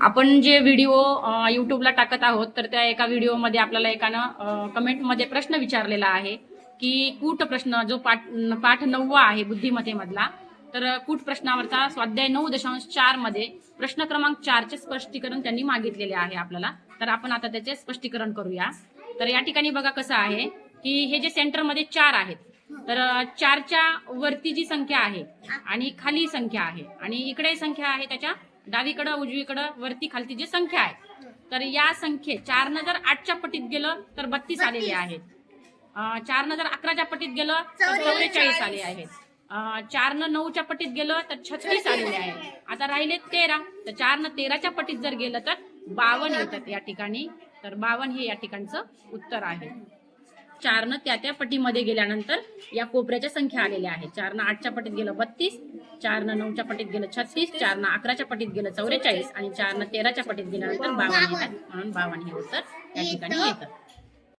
आपण जे व्हिडिओ यूट्यूबला टाकत आहोत तर त्या एका व्हिडिओमध्ये आपल्याला एकानं कमेंटमध्ये प्रश्न विचारलेला आहे की कूट प्रश्न जो पाठ 9 आहे बुद्धिमत्तेमधला, तर कूट प्रश्नावरचा स्वाध्याय 9.4 मध्ये प्रश्न क्रमांक 4 चे स्पष्टीकरण त्यांनी मागितलेले आहे आपल्याला. तर आपण आता त्याचे स्पष्टीकरण करूया. तर या ठिकाणी बघा कसं आहे की हे जे सेंटरमध्ये 4 आहेत, तर 4च्या वरती जी संख्या आहे आणि खाली संख्या आहे आणि इकडे संख्या आहे त्याच्या डावीकडं उजवीकडं वरती खालती जी संख्या आहे, तर या संख्ये 4 जर 8च्या पटीत गेलं तर 32 आलेले आहेत. 4 जर 11च्या पटीत गेलं तर 44 आले आहेत. 4 9च्या पटीत गेलं तर 36 आलेले आहेत. आता राहिले 13, तर 4 13च्या पटीत जर गेलं तर 52 येतात या ठिकाणी. तर 52 हे या ठिकाणचं उत्तर आहे. 4 त्या पटीमध्ये गेल्यानंतर या कोपऱ्याच्या संख्या आलेल्या आहेत. 4 8च्या पटीत गेलं 32, 4 9च्या पटीत गेलं 36, 4 11च्या पटीत गेलं 44 आणि 4 13च्या पटीत गेल्यानंतर 52 येतात. म्हणून 52 हे उत्तर या ठिकाणी येतं.